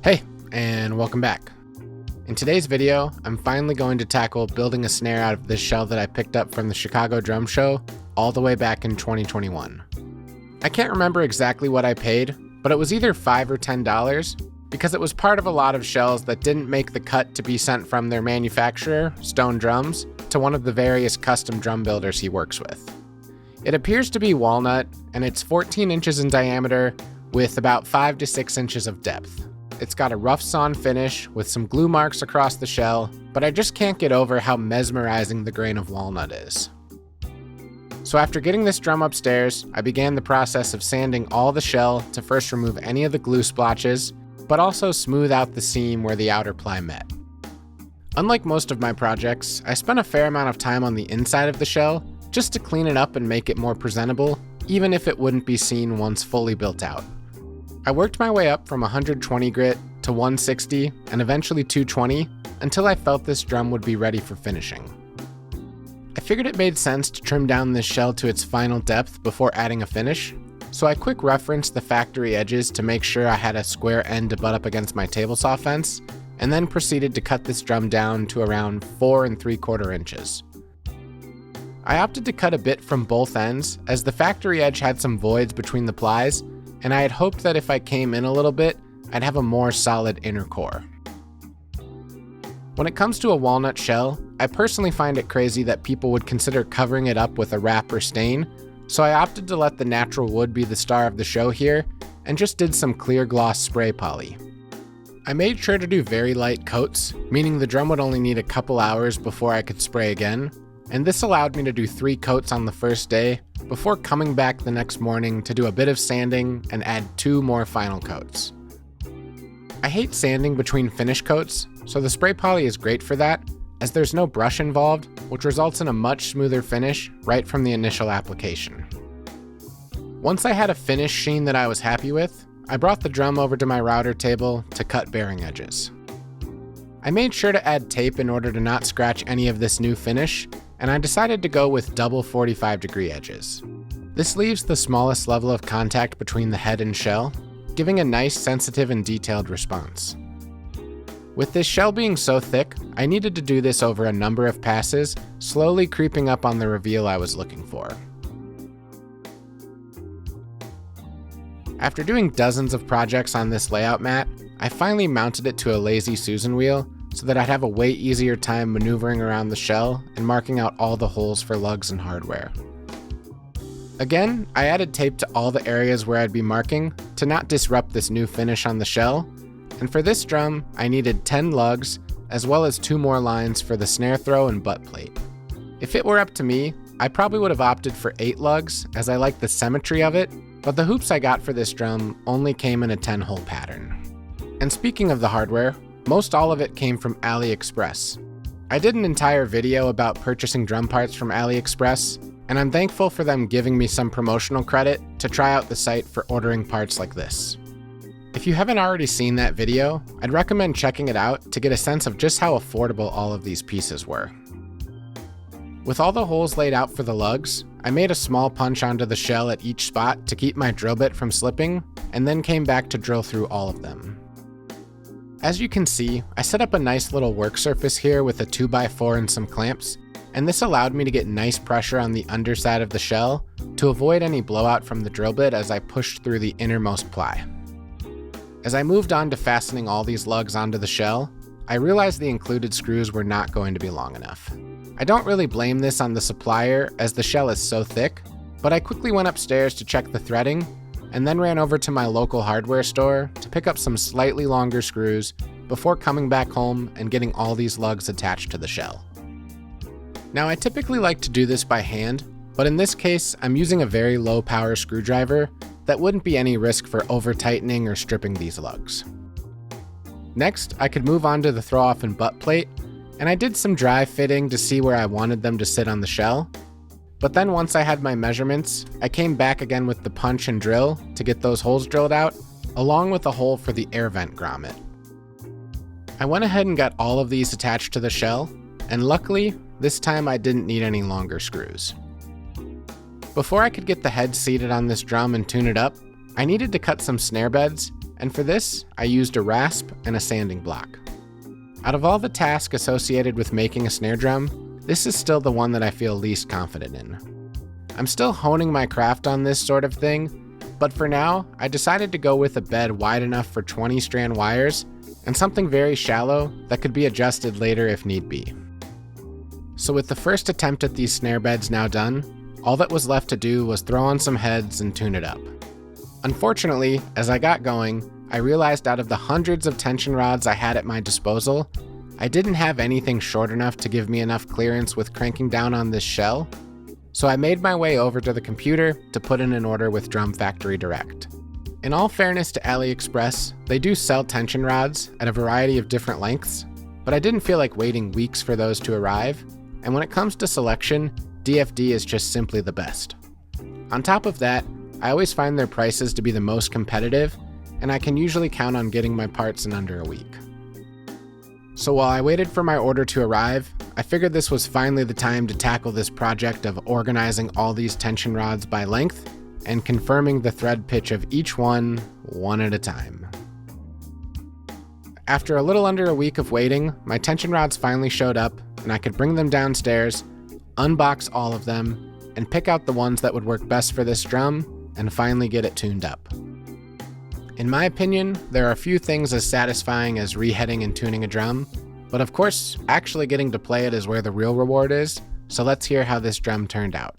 Hey, and welcome back. In today's video, I'm finally going to tackle building a snare out of this shell that I picked up from the Chicago Drum Show all the way back in 2021. I can't remember exactly what I paid, but it was either $5 or $10 because it was part of a lot of shells that didn't make the cut to be sent from their manufacturer, Stone Drums, to one of the various custom drum builders he works with. It appears to be walnut, and it's 14 inches in diameter with about 5 to 6 inches of depth. It's got a rough sawn finish with some glue marks across the shell, but I just can't get over how mesmerizing the grain of walnut is. So after getting this drum upstairs, I began the process of sanding all the shell to first remove any of the glue splotches, but also smooth out the seam where the outer ply met. Unlike most of my projects, I spent a fair amount of time on the inside of the shell just to clean it up and make it more presentable, even if it wouldn't be seen once fully built out. I worked my way up from 120 grit to 160 and eventually 220 until I felt this drum would be ready for finishing. I figured it made sense to trim down this shell to its final depth before adding a finish, so I quick referenced the factory edges to make sure I had a square end to butt up against my table saw fence, and then proceeded to cut this drum down to around 4 3/4 inches. I opted to cut a bit from both ends as the factory edge had some voids between the plies, and I had hoped that if I came in a little bit, I'd have a more solid inner core. When it comes to a walnut shell, I personally find it crazy that people would consider covering it up with a wrap or stain, so I opted to let the natural wood be the star of the show here, and just did some clear gloss spray poly. I made sure to do very light coats, meaning the drum would only need a couple hours before I could spray again, and this allowed me to do 3 coats on the first day, before coming back the next morning to do a bit of sanding and add 2 more final coats. I hate sanding between finish coats, so the spray poly is great for that, as there's no brush involved, which results in a much smoother finish right from the initial application. Once I had a finish sheen that I was happy with, I brought the drum over to my router table to cut bearing edges. I made sure to add tape in order to not scratch any of this new finish, and I decided to go with double 45-degree edges. This leaves the smallest level of contact between the head and shell, giving a nice, sensitive, and detailed response. With this shell being so thick, I needed to do this over a number of passes, slowly creeping up on the reveal I was looking for. After doing dozens of projects on this layout mat, I finally mounted it to a lazy Susan wheel so that I'd have a way easier time maneuvering around the shell and marking out all the holes for lugs and hardware. Again, I added tape to all the areas where I'd be marking to not disrupt this new finish on the shell, and for this drum, I needed 10 lugs as well as 2 more lines for the snare throw and butt plate. If it were up to me, I probably would have opted for 8 lugs as I like the symmetry of it, but the hoops I got for this drum only came in a 10-hole pattern. And speaking of the hardware, most all of it came from AliExpress. I did an entire video about purchasing drum parts from AliExpress, and I'm thankful for them giving me some promotional credit to try out the site for ordering parts like this. If you haven't already seen that video, I'd recommend checking it out to get a sense of just how affordable all of these pieces were. With all the holes laid out for the lugs, I made a small punch onto the shell at each spot to keep my drill bit from slipping, and then came back to drill through all of them. As you can see, I set up a nice little work surface here with a 2x4 and some clamps, and this allowed me to get nice pressure on the underside of the shell to avoid any blowout from the drill bit as I pushed through the innermost ply. As I moved on to fastening all these lugs onto the shell, I realized the included screws were not going to be long enough. I don't really blame this on the supplier as the shell is so thick, but I quickly went upstairs to check the threading, and then ran over to my local hardware store to pick up some slightly longer screws before coming back home and getting all these lugs attached to the shell. Now I typically like to do this by hand, but in this case I'm using a very low power screwdriver that wouldn't be any risk for over tightening or stripping these lugs. Next, I could move on to the throw off and butt plate, and I did some dry fitting to see where I wanted them to sit on the shell. But then once I had my measurements, I came back again with the punch and drill to get those holes drilled out, along with a hole for the air vent grommet. I went ahead and got all of these attached to the shell, and luckily, this time I didn't need any longer screws. Before I could get the head seated on this drum and tune it up, I needed to cut some snare beds, and for this, I used a rasp and a sanding block. Out of all the tasks associated with making a snare drum, this is still the one that I feel least confident in. I'm still honing my craft on this sort of thing, but for now, I decided to go with a bed wide enough for 20 strand wires and something very shallow that could be adjusted later if need be. So with the first attempt at these snare beds now done, all that was left to do was throw on some heads and tune it up. Unfortunately, as I got going, I realized out of the hundreds of tension rods I had at my disposal, I didn't have anything short enough to give me enough clearance with cranking down on this shell, so I made my way over to the computer to put in an order with Drum Factory Direct. In all fairness to AliExpress, they do sell tension rods at a variety of different lengths, but I didn't feel like waiting weeks for those to arrive, and when it comes to selection, DFD is just simply the best. On top of that, I always find their prices to be the most competitive, and I can usually count on getting my parts in under a week. So while I waited for my order to arrive, I figured this was finally the time to tackle this project of organizing all these tension rods by length and confirming the thread pitch of each one at a time. After a little under a week of waiting, my tension rods finally showed up and I could bring them downstairs, unbox all of them, and pick out the ones that would work best for this drum and finally get it tuned up. In my opinion, there are a few things as satisfying as reheading and tuning a drum, but of course, actually getting to play it is where the real reward is, so let's hear how this drum turned out.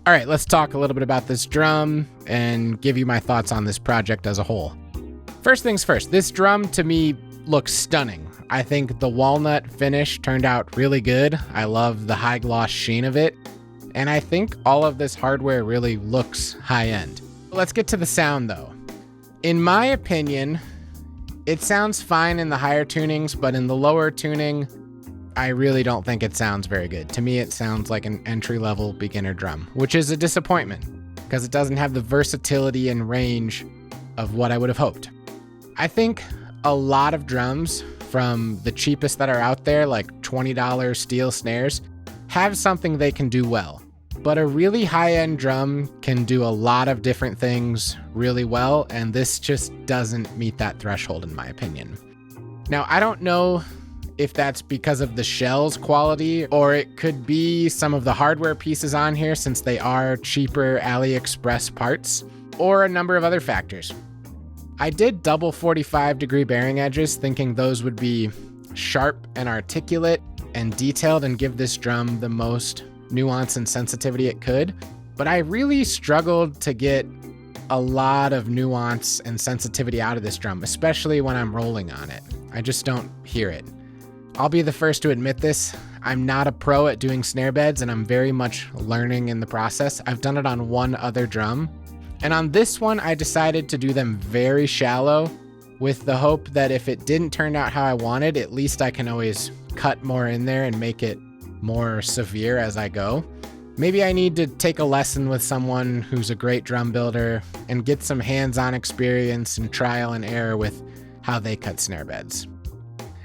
All right, let's talk a little bit about this drum and give you my thoughts on this project as a whole. First things first, this drum to me looks stunning. I think the walnut finish turned out really good. I love the high gloss sheen of it. And I think all of this hardware really looks high end. Let's get to the sound though. In my opinion, it sounds fine in the higher tunings, but in the lower tuning, I really don't think it sounds very good. To me, it sounds like an entry-level beginner drum, which is a disappointment because it doesn't have the versatility and range of what I would have hoped. I think a lot of drums, from the cheapest that are out there, like $20 steel snares, have something they can do well. But a really high-end drum can do a lot of different things really well, and this just doesn't meet that threshold in my opinion. Now, I don't know if that's because of the shell's quality, or it could be some of the hardware pieces on here since they are cheaper AliExpress parts, or a number of other factors. I did double 45-degree bearing edges, thinking those would be sharp and articulate and detailed and give this drum the most nuance and sensitivity it could, but I really struggled to get a lot of nuance and sensitivity out of this drum, especially when I'm rolling on it. I just don't hear it. I'll be the first to admit this. I'm not a pro at doing snare beds, and I'm very much learning in the process. I've done it on one other drum, and on this one, I decided to do them very shallow with the hope that if it didn't turn out how I wanted, at least I can always cut more in there and make it more severe as I go. Maybe I need to take a lesson with someone who's a great drum builder and get some hands-on experience and trial and error with how they cut snare beds.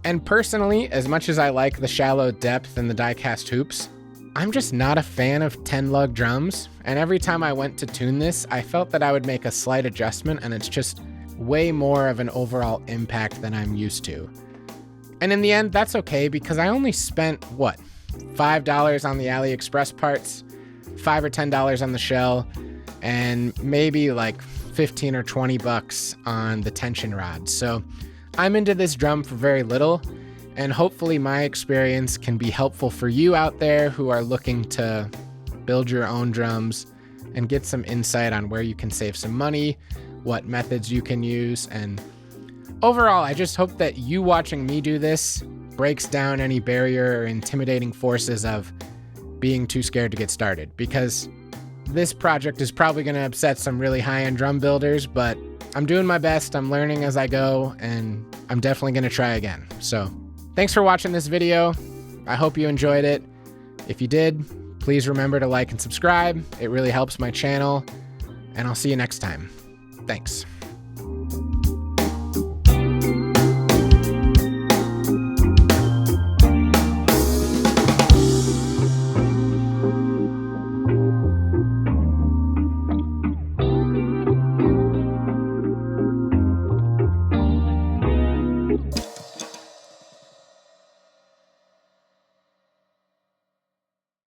And personally, as much as I like the shallow depth and the die-cast hoops, I'm just not a fan of 10-lug drums, and every time I went to tune this, I felt that I would make a slight adjustment, and it's just way more of an overall impact than I'm used to. And in the end, that's okay, because I only spent, $5 on the AliExpress parts, $5 or $10 on the shell, and maybe like 15 or 20 bucks on the tension rod. So I'm into this drum for very little, and hopefully my experience can be helpful for you out there who are looking to build your own drums and get some insight on where you can save some money, what methods you can use, and overall, I just hope that you watching me do this breaks down any barrier or intimidating forces of being too scared to get started, because this project is probably going to upset some really high-end drum builders, but I'm doing my best, I'm learning as I go, and I'm definitely going to try again. So thanks for watching this video. I hope you enjoyed it. If you did, please remember to like and subscribe. It really helps my channel, and I'll see you next time. Thanks.